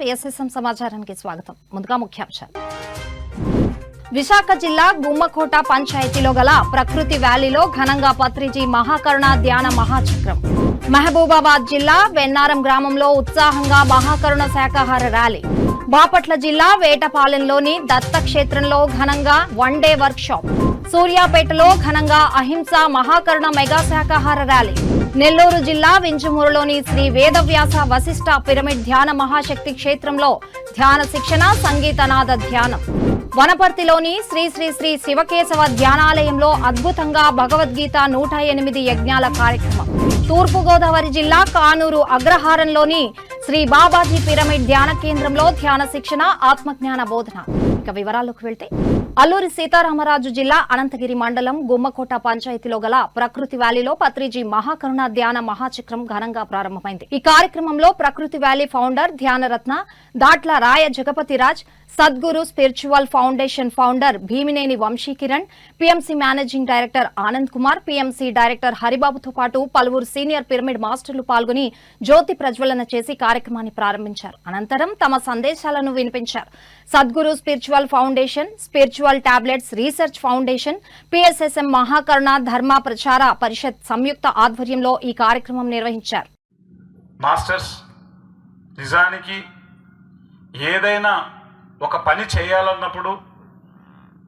BSSM సమాచారానికి స్వాగతం. ముందుగా ముఖ్యాంశాలు. విశాఖ జిల్లా గుమ్మకోట పంచాయతీలో గల ప్రకృతి వ్యాలీలో ఘనంగా పత్రిజీ మహాకరుణ ధ్యాన మహాచక్రం. మహబూబాబాద్ జిల్లా వెన్నారం గ్రామంలో ఉత్సాహంగా మహాకరుణ శాకాహార ర్యాలీ. బాపట్ల జిల్లా వేటపాలెంలోని దత్తక్షేత్రంలో ఘనంగా వన్ డే వర్క్ షాప్. సూర్యాపేటలో ఘనంగా అహింస మహాకరుణ మెగా శాకాహార ర్యాలీ. నెల్లూరు జిల్లా వింజమూరులోని శ్రీ వేదవ్యాస వశిష్ఠ పిరమిడ్ ధ్యాన మహాశక్తి క్షేత్రంలో ధ్యాన శిక్షణ సంగీతనాద ధ్యానం. వనపర్తిలోని శ్రీ శ్రీ శ్రీ శివకేశవ ధ్యానాలయంలో అద్భుతంగా భగవద్గీత 108 యజ్ఞాల కార్యక్రమం. తూర్పుగోదావరి జిల్లా కానూరు అగ్రహారంలోని శ్రీ బాబాజీ పిరమిడ్ ధ్యాన కేంద్రంలో ధ్యాన శిక్షణ ఆత్మజ్ఞాన బోధన. ఇక వివరాల్లోకి వెళ్తే అల్లూరి సీతారామరాజు జిల్లా అనంతగిరి మండలం గుమ్మకోట పంచాయతీలో గల ప్రకృతి వ్యాలీలో పత్రిజీ మహాకరుణ ధ్యాన మహాచక్రం ఘనంగా ప్రారంభమైంది. ఈ కార్యక్రమంలో ప్రకృతి వ్యాలీ ఫౌండర్ ధ్యానరత్న Datla Raya Jagapathiraj, Sadguru spiritual foundation founder Bhimineni Vamsikiran, PMC managing director Anand Kumar, PMC director హరిబాబుతో పాటు పలువురు సీనియర్ పిరమిడ్ మాస్టర్లు పాల్గొని జ్యోతి ప్రజ్వలన చేసి కార్యక్రమాన్ని ప్రారంభించారు. అనంతరం తమ సందేశాలను వినిపించారు. Sadguru spiritual foundation, spiritual tablets research foundation, PSSM Mahakaruna Dharma Prachar పరిషత్ సంయుక్త ఆధ్వర్యంలో ఈ కార్యక్రమం నిర్వహించారు. మాస్టర్స్, నిజానికి ఏదైనా ఒక పని చేయాలన్నప్పుడు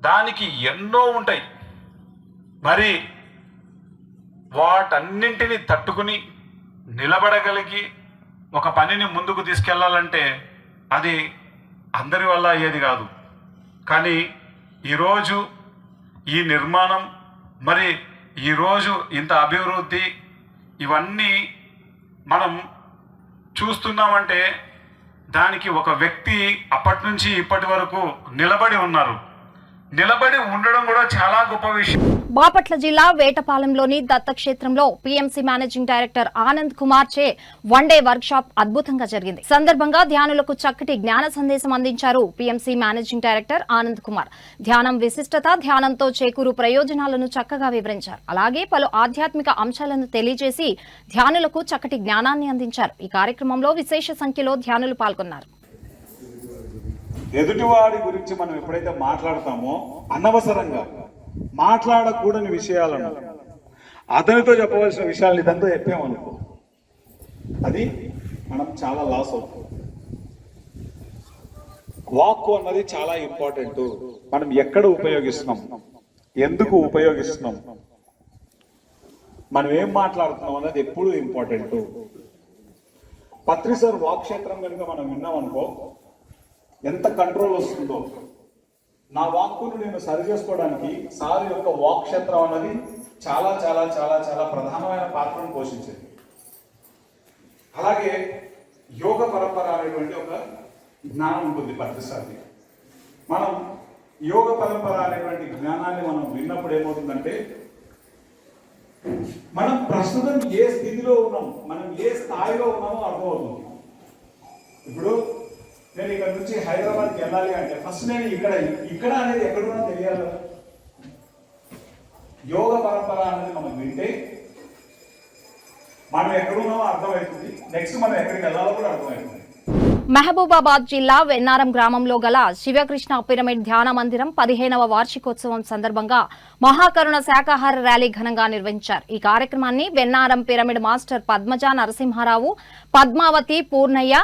దానికి ఎన్నో ఉంటాయి. మరి వాటన్నింటినీ తట్టుకుని నిలబడగలిగి ఒక పనిని ముందుకు తీసుకెళ్లాలంటే అది అందరి వల్ల అయ్యేది కాదు. కానీ ఈరోజు ఈ నిర్మాణం, మరి ఈరోజు ఇంత అభివృద్ధి, ఇవన్నీ మనం చూస్తున్నామంటే దానికి ఒక వ్యక్తి అప్పటి నుంచి ఇప్పటి వరకు నిలబడి ఉన్నారు. నిలబడి ఉండడం కూడా చాలా గొప్ప విషయం. బాపట్ల జిల్లా వేటపాలెంలోని దత్తక్షేత్రంలో PMC managing director Anand Kumar చే వన్ డే వర్క్ షాప్ అద్భుతంగా జరిగింది. సందర్భంగా ధ్యానులకు చక్కటి జ్ఞాన సందేశం అందించారు PMC managing director Anand Kumar. ధ్యానం విశిష్టత, ధ్యానంతో చేకూరు ప్రయోజనాలను చక్కగా వివరించారు. అలాగే పలు ఆధ్యాత్మిక అంశాలను తెలియజేసి ధ్యానులకు చక్కటి జ్ఞానాన్ని అందించారు. ఈ కార్యక్రమంలో విశేష సంఖ్యలో ధ్యానులు పాల్గొన్నారు. ఎదుటివాడి గురించి మనం ఎప్పుడైతే మాట్లాడతామో అనవసరంగా మాట్లాడకూడని విషయాలను, అతనితో చెప్పవలసిన విషయాలను ఇదంతా చెప్పామనుకో, అది మనం చాలా లాస్ అవుతుంది. వాక్కు అన్నది చాలా ఇంపార్టెంట్. మనం ఎక్కడ ఉపయోగిస్తున్నాం, ఎందుకు ఉపయోగిస్తున్నాం, మనం ఏం మాట్లాడుతున్నాం అన్నది ఎప్పుడు ఇంపార్టెంట్. పత్రి సార్ వాక్ క్షేత్రం కనుక మనం విన్నాం అనుకో, ఎంత కంట్రోల్ వస్తుందో. నా వాక్కును నేను సరి చేసుకోవడానికి సార్ యొక్క వాక్ క్షేత్రం అన్నది చాలా చాలా చాలా చాలా ప్రధానమైన పాత్రను పోషించింది. అలాగే యోగ పరంపర అనేటువంటి ఒక జ్ఞానం ఉంటుంది ప్రతిసారి. మనం యోగ పరంపర అనేటువంటి జ్ఞానాన్ని మనం విన్నప్పుడు ఏమవుతుందంటే, మనం ప్రస్తుతం ఏ స్థితిలో ఉన్నాం, మనం ఏ స్థాయిలో ఉన్నామో అర్థమవుతుంది. ఇప్పుడు నేను ఇక్కడ నుంచి హైదరాబాద్కి వెళ్ళాలి అంటే ఫస్ట్ నేను ఇక్కడ అనేది ఎక్కడున్నా తెలియాలి. యోగ పరంపర అనేది మనం వింటే మనం ఎక్కడున్నామో అర్థమవుతుంది. నెక్స్ట్ మనం ఎక్కడికి వెళ్ళాలో కూడా అర్థమవుతుంది. మహబూబాబాద్ జిల్లా వెన్నారం గ్రామంలో గల శివకృష్ణ పిరమిడ్ ధ్యాన మందిరం 15వ వార్షికోత్సవం సందర్భంగా మహాకరుణ శాకాహార ర్యాలీ ఘనంగా నిర్వహించారు. ఈ కార్యక్రమాన్ని వెన్నారం పిరమిడ్ మాస్టర్ పద్మజ నరసింహారావు, పద్మావతి, పూర్ణయ్య,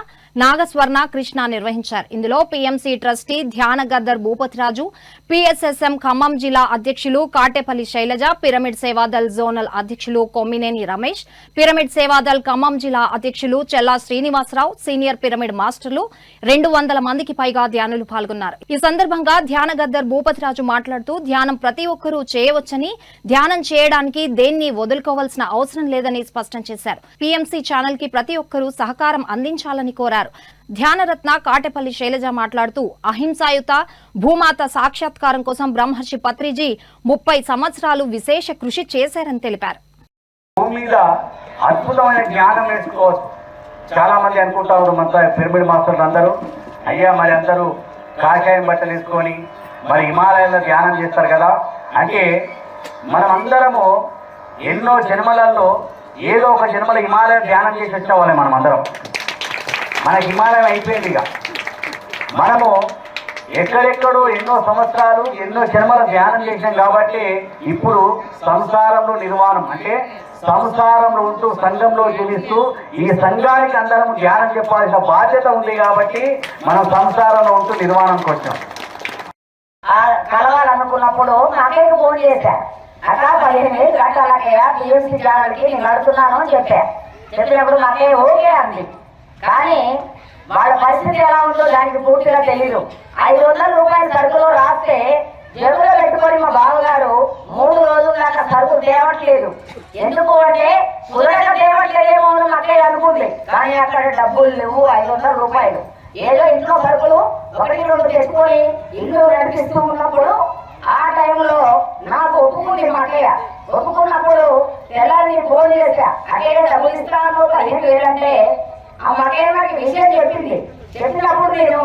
నాగస్వర్ణ, కృష్ణ నిర్వహించారు. ఇందులో పీఎంసీ ట్రస్టీ ధ్యాన గద్దర్ భూపతిరాజు, PSSM ఖమ్మం జిల్లా అధ్యక్షులు కాటేపల్లి శైలజ, పిరమిడ్ సేవాదల్ జోనల్ అధ్యక్షులు కొమ్మినేని రమేష్, పిరమిడ్ సేవాదల్ ఖమ్మం జిల్లా అధ్యక్షులు చెల్లా శ్రీనివాసరావు, సీనియర్ పిరమిడ్ మాస్టర్లు 200 మందికి పైగా ధ్యానులు పాల్గొన్నారు. ఈ సందర్భంగా ధ్యాన గద్దర్ భూపతిరాజు మాట్లాడుతూ ధ్యానం ప్రతి ఒక్కరూ చేయవచ్చని, ధ్యానం చేయడానికి దేన్ని వదులుకోవాల్సిన అవసరం లేదని స్పష్టం చేశారు. పీఎంసీ ఛానల్ కి ప్రతి ఒక్కరూ సహకారం అందించాలని కోరారు. ధ్యానరత్న కాటేపల్లి శైలజ మాట్లాడుతూ అహింసాయుత భూమాత సాక్షాత్కారం కోసం బ్రహ్మర్షి పత్రిజీ 30 సంవత్సరాలు విశేష కృషి చేశారని తెలిపారు. అద్భుతమైన జ్ఞానం నేర్చుకోవచ్చు. చాలా మంది అనుకుంటారు మొత్తం పిరమిడ్ మాస్టర్లు అందరూ, అయ్యా మరి అందరూ కాషాయం బట్టలు వేసుకొని మరి హిమాలయాల్లో ధ్యానం చేస్తారు కదా అంటే, మనం అందరము ఎన్నో జన్మలలో ఏదో ఒక జన్మలో హిమాలయం ధ్యానం చేసి వచ్చేవాళ్ళే మనం అందరం. మన హిమాలయం అయిపోయింది. ఇక మనము ఎక్కడెక్కడో ఎన్నో సంవత్సరాలు ఎన్నో జన్మల ధ్యానం చేసినాం కాబట్టి ఇప్పుడు సంసారంలో నిర్వాణం అంటే సంసారంలో ఉంటూ సంఘంలో జీవిస్తూ ఈ సంఘానికి అందరం ధ్యానం చెప్పాల్సిన బాధ్యత ఉంది కాబట్టి మనం సంసారంలో ఉంటూ నిర్వాణంకి వచ్చాం. కలవాలనుకున్నప్పుడు నాకే ఫోన్ చేశా, అక్క 15,000 కట్టాలక్కయ్య బిఎంసీ ఛానల్కి నేను కడుతున్నాను అని చెప్పినప్పుడు నాకే ఓకే అంది. కానీ వాళ్ళ పరిస్థితి ఎలా ఉందో దానికి పూర్తిగా తెలీదు. 500 రూపాయల సరుకులో రాస్తే జేబులో పెట్టుకొని మా బావగారు 3 రోజుల దాకా సరుకు తేవట్లేదు. ఎందుకు అంటే కుదరక తేవట్లేదేమో అని అక్కయ్య అనుకుంది. కానీ అక్కడ డబ్బులు లేవు, 500 రూపాయలు. ఏదో ఇంట్లో సరుకులు 1-2 తెచ్చుకొని ఇల్లు నడిపిస్తూ ఉన్నప్పుడు ఆ టైంలో నాకు ఒప్పుకుంది మా అక్కయ్య. ఒప్పుకున్నప్పుడు తెల్లారి ఫోన్ చేశా, అక్కయ్య డబ్బులు ఇస్తాను 15,000 అంటే ఆ మక్కయ్య నాకు విషయం చెప్పింది. చెప్పినప్పుడు నేను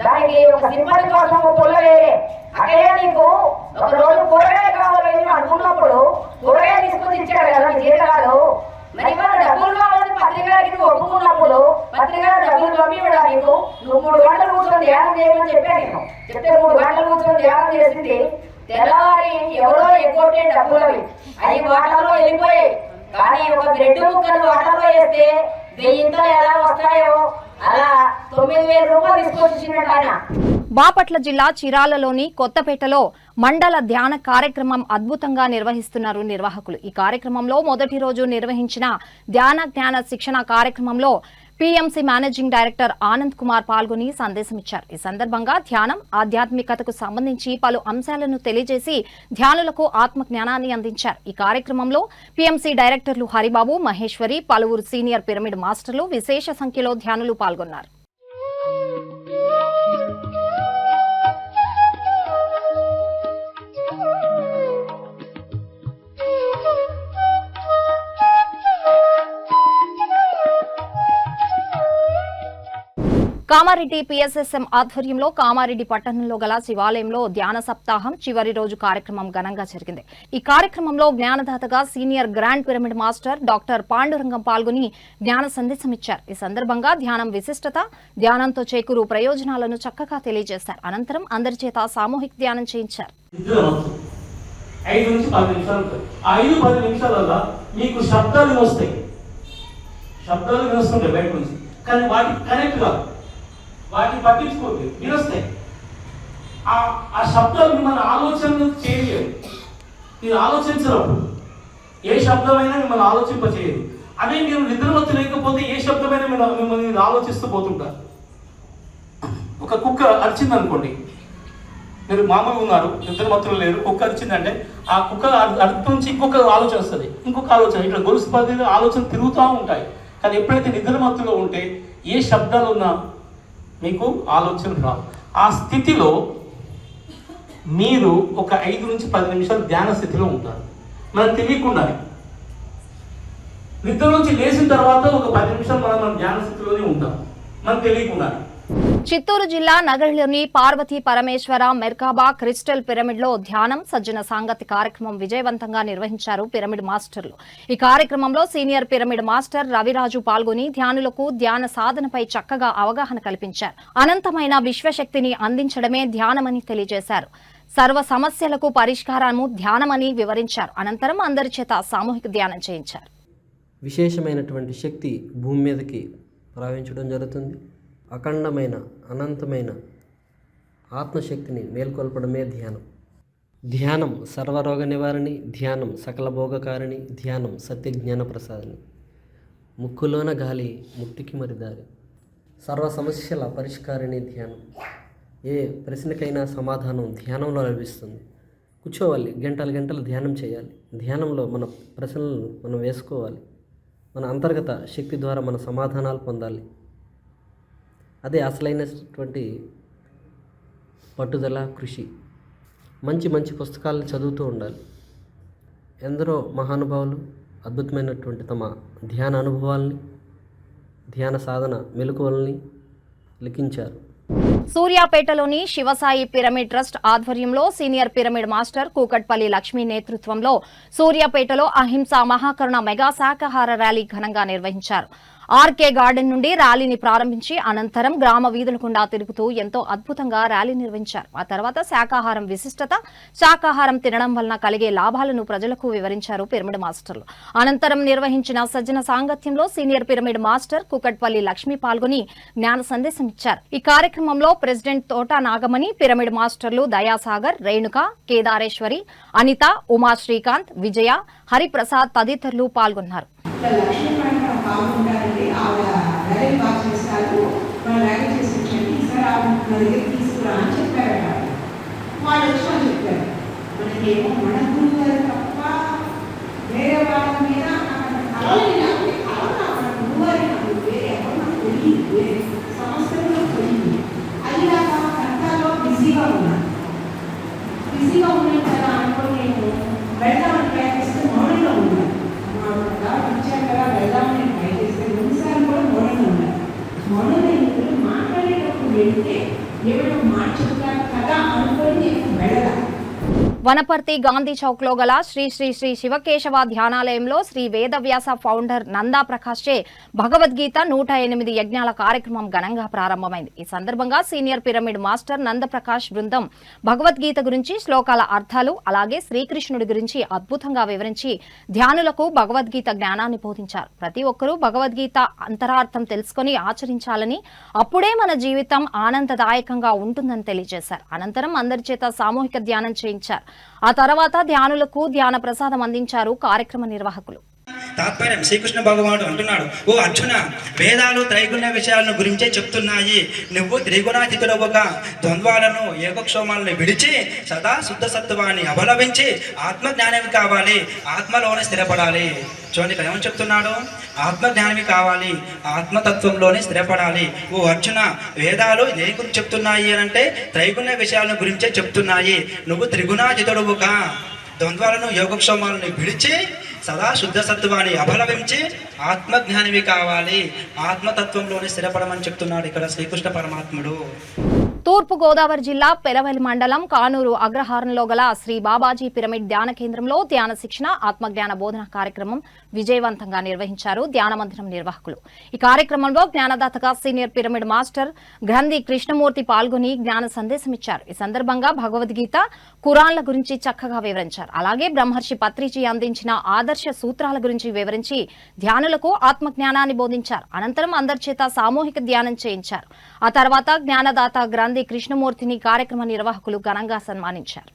దానికి ఒక సింపతి కోసం పుల్ల వేరే అక్కయ్య నీకు ఒక రోజు కూరగాయ కావాలని అనుకున్నప్పుడు కూరగాయ తీసుకుని ఇచ్చాడు కదా జీతగాడు, మరి మన డబ్బులు కావాలని పత్రికలకి ఒప్పుకున్నప్పుడు పత్రిక డబ్బులు పంపించడానికి నువ్వు 3 గంటలు కూర్చొని ధ్యానం చేయమని చెప్పాను. నేను చెప్తే 3 గంటలు కూర్చొని ధ్యానం చేసింది. తెల్లవారి ఎవరో ఎగ్గొట్టే డబ్బులు అవి వాటర్లో వెళ్ళిపోయాయి. కానీ ఒక బ్రెడ్ ముక్కలు వాటర్లో వేస్తే 1000 ఎలా వస్తాయో అలా 9,000 రూపాయలు తీసుకొచ్చినట్టు ఆయన. బాపట్ల జిల్లా చిరాలలోని కొత్తపేటలో మండల ధ్యాన కార్యక్రమం అద్భుతంగా నిర్వహిస్తున్నారు నిర్వాహకులు. ఈ కార్యక్రమంలో మొదటి రోజు నిర్వహించిన ధ్యాన జ్ఞాన శిక్షణ కార్యక్రమంలో PMC managing director Anand Kumar పాల్గొని సందేశమిచ్చారు. ఈ సందర్భంగా ధ్యానం, ఆధ్యాత్మికతకు సంబంధించి పలు అంశాలను తెలియజేసి ధ్యానులకు ఆత్మ జ్ఞానాన్ని అందించారు. ఈ కార్యక్రమంలో పీఎంసీ డైరెక్టర్లు హరిబాబు, మహేశ్వరి, పలువురు సీనియర్ పిరమిడ్ మాస్టర్లు, విశేష సంఖ్యలో ధ్యానులు పాల్గొన్నారు. కామారెడ్డి పిఎస్ఎస్ఎం ఆధ్వర్యంలో కామారెడ్డి పట్టణంలో గల శివాలయంలో ధ్యాన సప్తాహం చివరి రోజు కార్యక్రమం ఘనంగా జరిగింది. ఈ కార్యక్రమంలో జ్ఞానదాతగా senior grand pyramid master doctor Pandurangam పాల్గొని జ్ఞాన సందేశం ఇచ్చారు. ఈ సందర్భంగా ధ్యానం విశిష్టత, ధ్యానంతో చేకూరు ప్రయోజనాలను చక్కగా తెలియజేశారు. అనంతరం అందరి చేత సామూహిక ధ్యానం చేయించారు. 5 నుంచి 10 నిమిషాలు ఉంటుంది. ఆ 5-10 నిమిషాలలో మీకు శబ్దాలు వస్తాయి, శబ్దాలు వినొస్తుంటాయి బయట నుంచి, కానీ వాటికి కనెక్ట్ కాదు, వాటిని పట్టించుకోవద్దు, వినొస్తాయి. ఆ శబ్దాలు మన ఆలోచనలు చేయలేదు. మీరు ఆలోచించినప్పుడు ఏ శబ్దమైనా మిమ్మల్ని ఆలోచింపచేయదు. అదే మీరు నిద్రమత్తు లేకపోతే ఏ శబ్దమైనా మిమ్మల్ని ఆలోచిస్తూ పోతుంటారు. ఒక కుక్క అరిచింది అనుకోండి, మీరు మామూలుగా ఉన్నారు, నిద్రమత్తులు లేరు, కుక్క అరిచిందంటే ఆ కుక్క అర్థం నుంచి ఇంకొక ఆలోచన వస్తుంది, ఇంకొక ఆలోచన, ఇట్లా గొలుసు పద్ధతిలో ఆలోచన తిరుగుతూ ఉంటాయి. కానీ ఎప్పుడైతే నిద్రమత్తులో ఉంటే ఏ శబ్దాలు ఉన్నా మీకు ఆలోచన రావు. ఆ స్థితిలో మీరు ఒక 5 నుంచి 10 నిమిషాలు ధ్యాన స్థితిలో ఉంటారు. మనకు తెలియకుండానే నిద్ర నుంచి లేచిన తర్వాత ఒక 10 నిమిషాలు మనం ధ్యాన స్థితిలోనే ఉంటాం, మనకు తెలియకుండానే. చిత్తూరు జిల్లా నగరిలోని పార్వతీ పరమేశ్వర మెర్కాబా క్రిస్టల్ పిరమిడ్ లో ధ్యానం, సజ్జన సాంగతి కార్యక్రమం విజయవంతంగా నిర్వహించారు పిరమిడ్ మాస్టర్లు. ఈ కార్యక్రమంలో సీనియర్ పిరమిడ్ మాస్టర్ రవిరాజు పాల్గొని ధ్యానులకు ధ్యాన సాధనపై చక్కగా అవగాహన కల్పించారు. అనంతమైన విశ్వశక్తిని అందించడమే ధ్యానమని తెలియజేశారు. సర్వ సమస్యలకు పరిష్కారము ధ్యానమని వివరించారు. అనంతరం అందరి చేత సామూహిక ధ్యానం చేయించారు. విశేషమైనటువంటి శక్తి భూమి మీదకి ప్రవహించడం జరుగుతుంది. అఖండమైన అనంతమైన ఆత్మశక్తిని మేల్కొల్పడమే ధ్యానం. ధ్యానం సర్వరోగ నివారణి, ధ్యానం సకల భోగకారిణి, ధ్యానం సత్యజ్ఞాన ప్రసాదిని. ముక్కులోన గాలి ముక్తికి మరి దారి, సర్వ సమస్యల పరిష్కారిణి ధ్యానం. ఏ ప్రశ్నకైనా సమాధానం ధ్యానంలో లభిస్తుంది. కూర్చోవాలి, గంటలు ధ్యానం చేయాలి. ధ్యానంలో మన ప్రశ్నలను మనం వేసుకోవాలి. మన అంతర్గత శక్తి ద్వారా మన సమాధానాలు పొందాలి. అదే అసలైనటువంటి పట్టుదల, కృషి. మంచి పుస్తకాలను చదువుతూ ఉండాలి. ఎందరో మహానుభావులు అద్భుతమైనటువంటి తమ ధ్యాన అనుభవాల్ని, ధ్యాన సాధన మెలకువల్ని లిఖించారు. సూర్యాపేటలోని శివసాయి పిరమిడ్ ట్రస్ట్ ఆధ్వర్యంలో senior pyramid master Kukatpally Lakshmi నేతృత్వంలో సూర్యాపేటలో అహింస మహాకరుణ మెగా శాకాహార ర్యాలీ ఘనంగా నిర్వహించారు. ఆర్కే గార్డెన్ నుండి ర్యాలీని ప్రారంభించి అనంతరం గ్రామ వీధుల గుండా తిరుగుతూ ఎంతో అద్భుతంగా ర్యాలీ నిర్వహించారు. ఆ తర్వాత శాకాహారం విశిష్టత, శాకాహారం తినడం వలన కలిగే లాభాలను ప్రజలకు వివరించారు పిరమిడ్ మాస్టర్లు. అనంతరం నిర్వహించిన సజ్జన సాంగత్యంలో senior pyramid master Kukatpally Lakshmi పాల్గొని జ్ఞాన సందేశం ఇచ్చారు. ఈ కార్యక్రమంలో ప్రెసిడెంట్ తోట నాగమణి, పిరమిడ్ మాస్టర్లు దయాసాగర్, రేణుక, కేదారేశ్వరి, అనిత, ఉమా శ్రీకాంత్, విజయ, హరిప్రసాద్ తదితరులు పాల్గొన్నారు. బాగుంటారండి. ఆవిడ ర్యాలీ బాగా చేస్తారు, వాళ్ళు ర్యాలీ చేసి వచ్చండి, ఈసారి ఆవిడ మన దగ్గర తీసుకురా అని చెప్పారట. వాళ్ళు వచ్చి వాళ్ళు చెప్పారు, మనకేమో మన గురువు గారు తప్ప వేరే వాళ్ళ మీద గురువు గారి వేరే ఎవరు నాకు తెలియదు, వేరే సమస్యల్లో తెలియదు. అది నాకు కంటాలో బిజీగా ఉన్నాను కదా అనుకోని నేను వెళ్దామని ప్రయత్నిస్తే మౌనంలో ఉన్నాను. వచ్చాక వెళ్దామని ట్రై చేస్తే రెండుసార్లు కూడా మౌనంగా ఉన్నారు. మౌనంగా మాట్లాడేటప్పుడు వెళ్తే ఏమైనా మాట చెప్తారు కదా అనుకొని నేను వెళ్ళాలి. వనపర్తి గాంధీ చౌక్ లో గల శ్రీ శ్రీ శ్రీ శివకేశవ ధ్యానాలయంలో శ్రీ వేదవ్యాస ఫౌండర్ నందా ప్రకాష్ చే భగవద్గీత 108 యజ్ఞాల కార్యక్రమం ఘనంగా ప్రారంభమైంది. ఈ సందర్భంగా సీనియర్ పిరమిడ్ మాస్టర్ నందప్రకాష్ బృందం భగవద్గీత గురించి శ్లోకాల అర్థాలు, అలాగే శ్రీకృష్ణుడి గురించి అద్భుతంగా వివరించి ధ్యానులకు భగవద్గీత జ్ఞానాన్ని బోధించారు. ప్రతి ఒక్కరూ భగవద్గీత అంతరార్థం తెలుసుకుని ఆచరించాలని, అప్పుడే మన జీవితం ఆనందదాయకంగా ఉంటుందని తెలియజేశారు. అనంతరం అందరి చేత సామూహిక ధ్యానం చేయించారు. ఆ తర్వాత ధ్యానులకు ధ్యాన ప్రసాదం అందించారు కార్యక్రమ నిర్వాహకులు. తాత్పర్యం శ్రీకృష్ణ భగవానుడు అంటున్నాడు, ఓ అర్జున, వేదాలు త్రైగుణ్య విషయాలను గురించే చెప్తున్నాయి. నువ్వు త్రిగుణాతీతుడవుగా ద్వంద్వాలను, ఏకక్షోమాలను విడిచి సదా శుద్ధ సత్వాన్ని అవలంబించి ఆత్మజ్ఞానం కావాలి, ఆత్మలోనే స్థిరపడాలి. చూడండి ఇక్కడ ఏమని చెప్తున్నాడు, ఆత్మజ్ఞానమే కావాలి, ఆత్మతత్వంలోనే స్థిరపడాలి. ఓ అర్జున, వేదాలు దేని గురించి చెప్తున్నాయి అని అంటే త్రైగుణ్య విషయాలను గురించే చెప్తున్నాయి. నువ్వు త్రిగుణాతీతుడవుగా ద్వంద్వాలను, యోగక్షోమాలను విడిచి సదా శుద్ధ సత్వాన్ని అవలంబించి ఆత్మజ్ఞానమే కావాలి, ఆత్మతత్వంలోనే స్థిరపడమని చెప్తున్నాడు ఇక్కడ శ్రీకృష్ణ పరమాత్ముడు. తూర్పు గోదావరి జిల్లా పెరవెలి మండలం కానూరు అగ్రహారంలో గల శ్రీ బాబాజీ పిరమిడ్ ధ్యాన కేంద్రంలో ధ్యాన శిక్షణ, ఆత్మజ్ఞాన బోధన కార్యక్రమం విజయవంతంగా నిర్వహించారు ధ్యాన మందిరం నిర్వాహకులు. ఈ కార్యక్రమంలో జ్ఞానదాతగా సీనియర్ పిరమిడ్ మాస్టర్ గ్రంథి కృష్ణమూర్తి పాల్గొని జ్ఞాన సందేశం ఇచ్చారు. ఈ సందర్భంగా భగవద్గీత, ఖురాన్ల గురించి చక్కగా వివరించారు. అలాగే బ్రహ్మర్షి పత్రిజీ అందించిన ఆదర్శ సూత్రాల గురించి వివరించి ధ్యానులకు ఆత్మజ్ఞానాన్ని బోధించారు. అనంతరం అందరి చేత సామూహిక ధ్యానం చేయించారు. ఆ తర్వాత జ్ఞానదాత గ్రంథి కృష్ణమూర్తిని కార్యక్రమ నిర్వాహకులు ఘనంగా సన్మానించారు.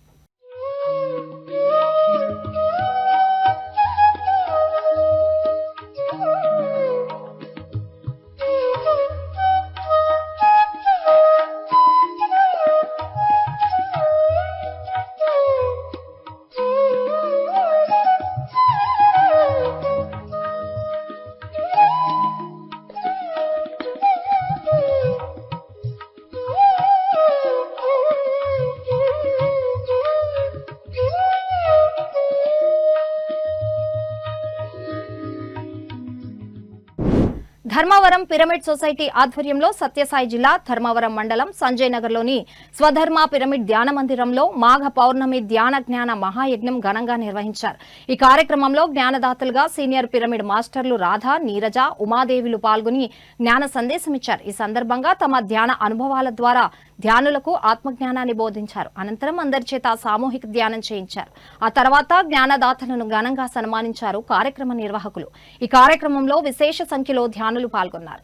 ధర్మవరం పిరమిడ్ సొసైటీ ఆధ్వర్యంలో సత్యసాయి జిల్లా ధర్మవరం మండలం సంజయ్ నగర్లోని స్వధర్మ పిరమిడ్ ధ్యాన మందిరంలో మాఘ పౌర్ణమి ధ్యాన జ్ఞాన మహాయజ్ఞం ఘనంగా నిర్వహించారు. ఈ కార్యక్రమంలో జ్ఞానదాతలుగా సీనియర్ పిరమిడ్ మాస్టర్లు రాధా, నీరజ, ఉమాదేవిలు పాల్గొని జ్ఞాన సందేశం ఇచ్చారు. ఈ సందర్భంగా తమ ధ్యాన అనుభవాల ద్వారా ధ్యానులకు ఆత్మజ్ఞానాన్ని బోధించారు. అనంతరం అందరి చేత సామూహిక ధ్యానం చేయించారు. ఆ తర్వాత జ్ఞానదాతలను ఘనంగా సన్మానించారు కార్యక్రమ నిర్వాహకులు. ఈ కార్యక్రమంలో విశేష సంఖ్యలో ధ్యానులు పాల్గొన్నారు.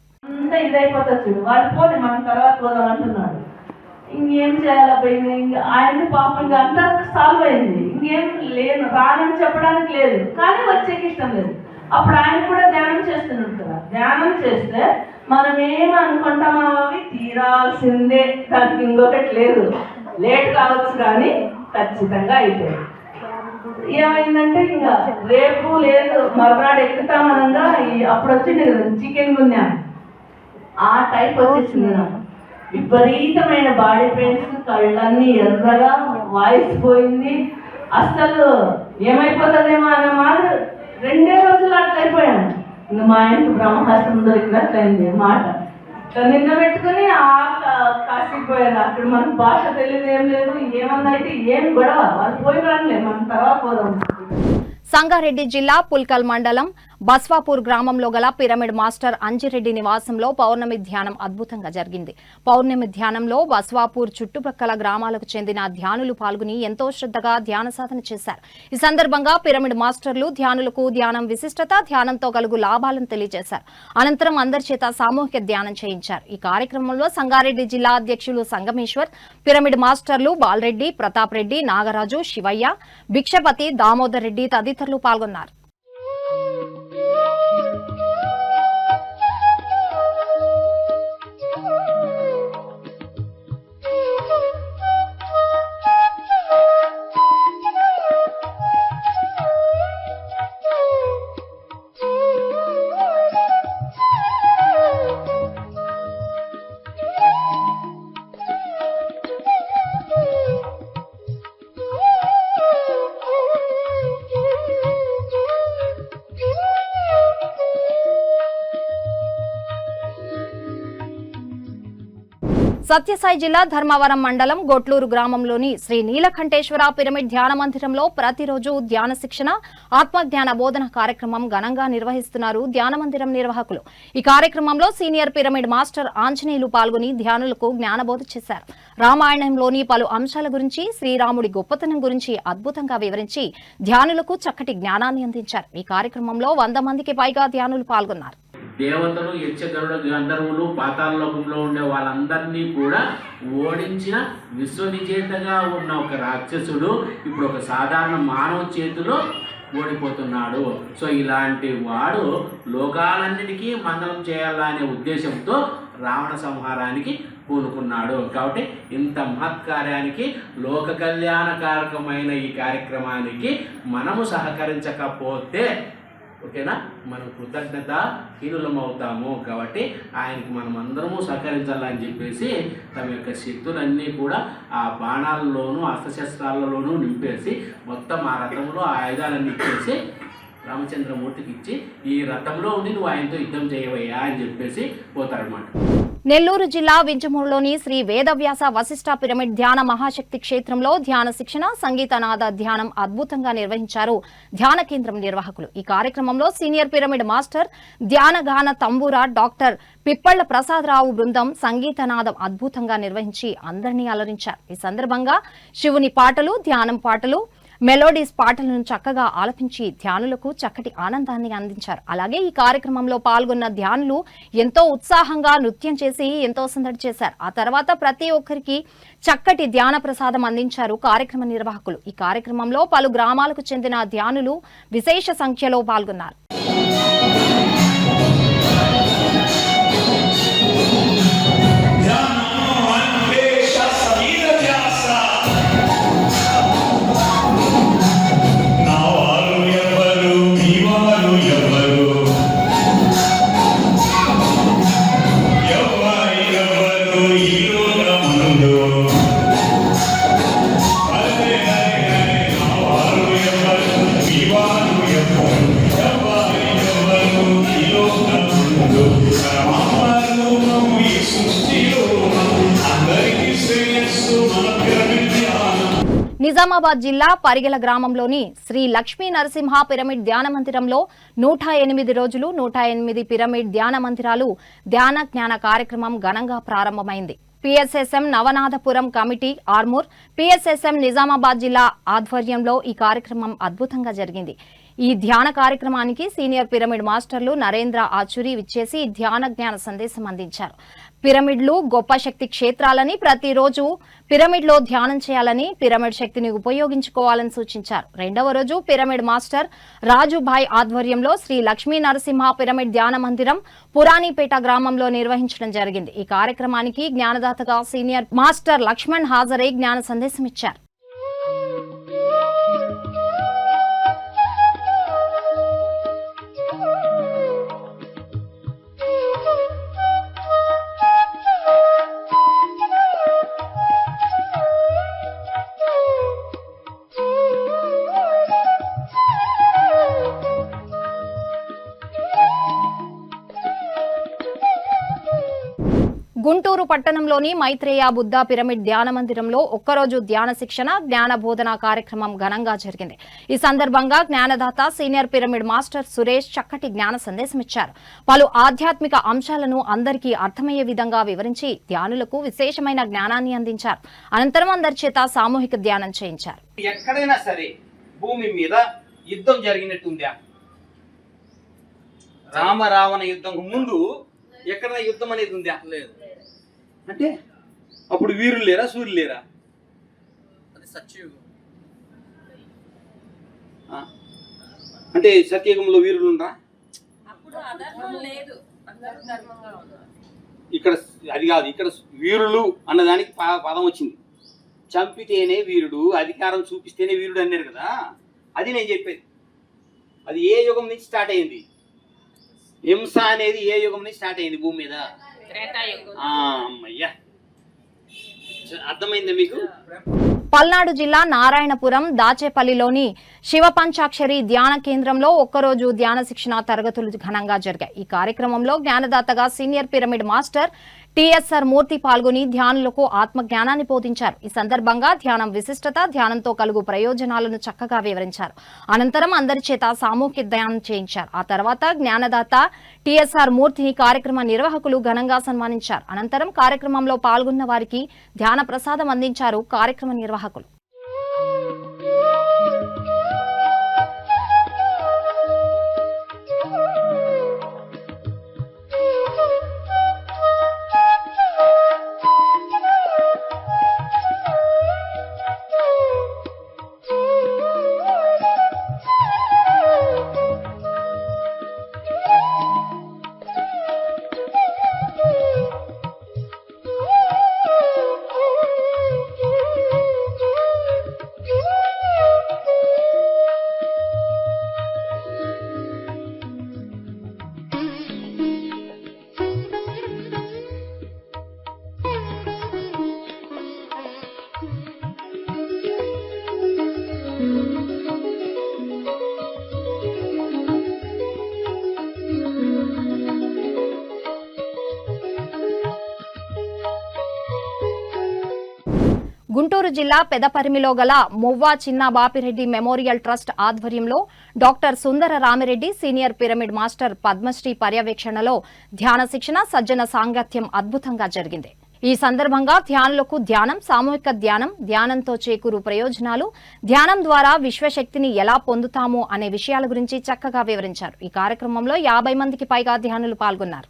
ఇంకేం చేయాలి, ఆయన పాపం అంతా సాల్వ్ అయింది, ఇంకేం లేదు, రానని చెప్పడానికి లేదు, కానీ వచ్చేకి ఇష్టం లేదు. అప్పుడు ఆయన కూడా ధ్యానం చేస్తున్నాడు కదా. ధ్యానం చేస్తే మనం ఏమనుకుంటామో అవి తీరాల్సిందే, దానికి ఇంకొకటి లేదు. లేట్ కావచ్చు కానీ ఖచ్చితంగా అయిపోయింది. ఏమైందంటే ఇంకా రేపు లేదు మర్నాడు ఎక్కుతామనగా అప్పుడు వచ్చింది కదా చికెన్ గున్యా, ఆ టైప్ వచ్చేసింది నాకు. విపరీతమైన బాడీ పెయిన్స్, కళ్ళన్నీ ఎర్రగా, వాయిస్ పోయింది. అసలు ఏమైపోతుందేమో అనే మాట 2 రోజులు అట్లయిపోయాను. ఇంకా మా ఆయనకు బ్రహ్మహస్తం దొరికినట్లయింది మాట. నిన్న పెట్టుకుని కాసిపోయాను. అక్కడ మనకు భాష తెలియదు, ఏం లేదు. ఏమన్నా అయితే ఏం గొడవ, వాళ్ళు పోయి రానులే, మనం తర్వాత పోదాం. సంగారెడ్డి జిల్లా పుల్కల్ మండలం బస్వాపూర్ గ్రామంలో గల పిరమిడ్ మాస్టర్ అంజిరెడ్డి నివాసంలో పౌర్ణమి ధ్యానం అద్భుతంగా జరిగింది. పౌర్ణమి ధ్యానంలో బస్వాపూర్ చుట్టుపక్కల గ్రామాలకు చెందిన ధ్యానులు పాల్గొని ఎంతో శ్రద్ధగా ధ్యాన సాధన చేశారు. ఈ సందర్భంగా పిరమిడ్ మాస్టర్లు ధ్యానులకు ధ్యానం విశిష్టత, ధ్యానంతో కలుగు లాభాలను తెలియజేశారు. అనంతరం అందరి చేత సామూహిక ధ్యానం చేయించారు. ఈ కార్యక్రమంలో సంగారెడ్డి జిల్లా అధ్యక్షులు సంగమేశ్వర్, పిరమిడ్ మాస్టర్లు బాలరెడ్డి, ప్రతాప్ రెడ్డి, నాగరాజు, శివయ్య, భిక్షపతి, దామోదర్ రెడ్డి తదితరులు పాల్గొన్నారు. సత్యసాయి జిల్లా ధర్మవరం మండలం గొట్లూరు గ్రామంలోని శ్రీ నీలకంఠేశ్వర పిరమిడ్ ధ్యాన మందిరంలో ప్రతిరోజు ధ్యాన శిక్షణ, ఆత్మజ్ఞాన బోధన కార్యక్రమం ఘనంగా నిర్వహిస్తున్నారు ధ్యాన మందిరం నిర్వాహకులు. ఈ కార్యక్రమంలో సీనియర్ పిరమిడ్ మాస్టర్ ఆంజనేయులు పాల్గొని ధ్యానులకు జ్ఞానబోధ చేశారు. రామాయణంలోని పలు అంశాల గురించి, శ్రీరాముడి గొప్పతనం గురించి అద్భుతంగా వివరించి ధ్యానులకు చక్కటి జ్ఞానాన్ని అందించారు. ఈ కార్యక్రమంలో 100 మందికి పైగా ధ్యానులు పాల్గొన్నారు. దేవతలు, యక్షగరుడ, గంధర్వులు, పాతాళలోకంలో ఉండే వాళ్ళందరినీ కూడా ఓడించిన విశ్వవిజేతగా ఉన్న ఒక రాక్షసుడు ఇప్పుడు ఒక సాధారణ మానవ చేతిలో ఓడిపోతున్నాడు. సో ఇలాంటి వాడు లోకాలన్నిటికీ మంగళం చేయాలనే ఉద్దేశంతో రావణ సంహారానికి పూనుకున్నాడు. కాబట్టి ఇంత మహత్కార్యానికి, లోక కళ్యాణకారకమైన ఈ కార్యక్రమానికి మనము సహకరించకపోతే ఓకేనా, మనం కృతజ్ఞత హీనులం అవుతాము. కాబట్టి ఆయనకి మనం అందరము సహకరించాలని చెప్పేసి తమ యొక్క శక్తులన్నీ కూడా ఆ బాణాలలోనూ అస్త్రశస్త్రాలలోనూ నింపేసి మొత్తం ఆ రథంలో ఆ ఆయుధాలన్నీ ఇచ్చేసి రామచంద్రమూర్తికి ఇచ్చి, ఈ రథంలో ఉండి నువ్వు ఆయనతో యుద్ధం చేయవయ్యా అని చెప్పేసి పోతారన్నమాట. నెల్లూరు జిల్లా వింజమూరులోని శ్రీ వేదవ్యాస వశిష్ఠ పిరమిడ్ ధ్యాన మహాశక్తి క్షేత్రంలో ధ్యాన శిక్షణ, సంగీతనాద ధ్యానం అద్భుతంగా నిర్వహించారు ధ్యాన కేంద్రం నిర్వాహకులు. ఈ కార్యక్రమంలో సీనియర్ పిరమిడ్ మాస్టర్ ధ్యాన గాన తంబూరా డాక్టర్ పిప్పళ్ల ప్రసాదరావు బృందం సంగీతనాదం అద్భుతంగా నిర్వహించి అందరినీ అలరించారు. ఈ సందర్భంగా శివుని పాటలు, ధ్యానం పాటలు, మెలోడీస్ పాటలను చక్కగా ఆలపించి ధ్యానులకు చక్కటి ఆనందాన్ని అందించారు. అలాగే ఈ కార్యక్రమంలో పాల్గొన్న ధ్యానులు ఎంతో ఉత్సాహంగా నృత్యం చేసి ఎంతో సందడి చేశారు. ఆ తర్వాత ప్రతి ఒక్కరికి చక్కటి ధ్యాన ప్రసాదం అందించారు కార్యక్రమ నిర్వాహకులు. ఈ కార్యక్రమంలో పలు గ్రామాలకు చెందిన ధ్యానులు విశేష సంఖ్యలో పాల్గొన్నారు. నిజామాబాద్ జిల్లా పరిగెల గ్రామంలోని శ్రీ లక్ష్మీ నరసింహ పిరమిడ్ ధ్యాన మందిరంలో 108 రోజులు 108 పిరమిడ్ ధ్యాన మందిరాలు ధ్యాన జ్ఞాన కార్యక్రమం ఘనంగా ప్రారంభమైంది. PSSM Navanathapuram committee, Armoor, PSSM Nizamabad జిల్లా ఆధ్వర్యంలో ఈ కార్యక్రమం అద్భుతంగా జరిగింది. ఈ ధ్యాన కార్యక్రమానికి సీనియర్ పిరమిడ్ మాస్టర్లు నరేంద్ర ఆచూరి విచ్చేసి ధ్యాన జ్ఞాన సందేశం అందించారు. పిరమిడ్లు గొప్ప శక్తి క్షేత్రాలని, ప్రతిరోజు పిరమిడ్లో ధ్యానం చేయాలని, పిరమిడ్ శక్తిని ఉపయోగించుకోవాలని సూచించారు. రెండవ రోజు పిరమిడ్ మాస్టర్ రాజుభాయ్ ఆధ్వర్యంలో శ్రీ లక్ష్మీ నరసింహ పిరమిడ్ ధ్యాన మందిరం పురాణిపేట గ్రామంలో నిర్వహించడం జరిగింది. ఈ కార్యక్రమానికి జ్ఞానదాతగా సీనియర్ మాస్టర్ లక్ష్మణ్ హాజరై జ్ఞాన సందేశం ఇచ్చారు. గుంటూరు గుంటూరు పట్టణంలోని మైత్రేయ బుద్ధ పిరమిడ్ ధ్యాన మందిరంలో ఒక్కరోజు ధ్యాన శిక్షణ జ్ఞాన బోధన కార్యక్రమం ఘనంగా జరిగింది. ఈ సందర్భంగా జ్ఞానదాత సీనియర్ పిరమిడ్ మాస్టర్ సురేష్ చక్కటి జ్ఞాన సందేశమిచ్చారు. పలు ఆధ్యాత్మిక అంశాలను అందరికీ అర్థమయ్యే విధంగా వివరించి ధ్యానులకు విశేషమైన జ్ఞానాన్ని అందించారు. అనంతరం అందరి చేత సామూహిక ధ్యానం చేయించారు. ఎక్కడైనా సరే భూమి మీద యుద్ధం జరిగినట్టుందా? రామరావణ యుద్ధం ముందు ఎక్కడైనా యుద్ధం అనేది ఉందా? లేదు. అంటే అప్పుడు వీరులు లేరా, సూర్యులు లేరా? అది సత్యయుగం. అంటే సత్యయుగంలో వీరులు ఉండరా? ఇక్కడ అది కాదు, ఇక్కడ వీరులు అన్నదానికి పదం వచ్చింది. చంపితేనే వీరుడు, అధికారం చూపిస్తేనే వీరుడు అన్నారు కదా. అది నేను చెప్పేది. అది ఏ యుగం నుంచి స్టార్ట్ అయింది? హింస అనేది ఏ యుగం నుంచి స్టార్ట్ అయింది భూమి మీద? అమ్మయ్యా, అర్థమైందా మీకు? పల్నాడు జిల్లా నారాయణపురం దాచేపల్లిలోని శివపంచాక్షరి ధ్యాన కేంద్రంలో ఒక్కరోజు ధ్యాన శిక్షణ తరగతులు ఘనంగా జరిగాయి. ఈ కార్యక్రమంలో జ్ఞానదాతగా సీనియర్ పిరమిడ్ మాస్టర్ టిఎస్ఆర్ మూర్తి పాల్గొని ధ్యానులకు ఆత్మ జ్ఞానాన్ని బోధించారు. ఈ సందర్భంగా ధ్యానం విశిష్టత, ధ్యానంతో కలుగు ప్రయోజనాలను చక్కగా వివరించారు. అనంతరం అందరి చేత సామూహిక ధ్యానం చేయించారు. ఆ తర్వాత జ్ఞానదాత టిఎస్ఆర్ మూర్తిని కార్యక్రమ నిర్వాహకులు ఘనంగా సన్మానించారు. అనంతరం కార్యక్రమంలో పాల్గొన్న వారికి ధ్యాన ప్రసాదం అందించారు కార్యక్రమ నిర్వాహకులు. గుంటూరు జిల్లా పెదపరిమిలో గల మువ్వా చిన్న బాపిరెడ్డి మెమోరియల్ ట్రస్ట్ ఆధ్వర్యంలో doctor Sundara Ramireddy senior pyramid master Padmasri పర్యవేక్షణలో ధ్యాన శిక్షణ సజ్జన సాంగత్యం అద్భుతంగా జరిగింది. ఈ సందర్భంగా ధ్యానులకు ధ్యానం, సామూహిక ధ్యానం, ధ్యానంతో చేకూరు ప్రయోజనాలు, ధ్యానం ద్వారా విశ్వశక్తిని ఎలా పొందుతాము అనే విషయాల గురించి చక్కగా వివరించారు. ఈ కార్యక్రమంలో 50 మందికి పైగా ధ్యానులు పాల్గొన్నారు.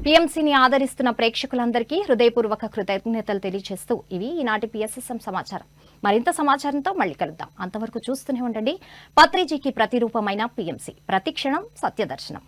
పీఎంసీని ఆదరిస్తున్న ప్రేక్షకులందరికీ హృదయపూర్వక కృతజ్ఞతలు తెలియజేస్తూ ఇవి ఈనాటి పిఎస్ఎస్ఎం సమాచారం. మరింత సమాచారంతో మళ్ళీ కలుద్దాం. అంతవరకు చూస్తూనే ఉండండి పత్రిజీకి ప్రతిరూపమైన పీఎంసీ. ప్రతిక్షణం సత్యదర్శనం.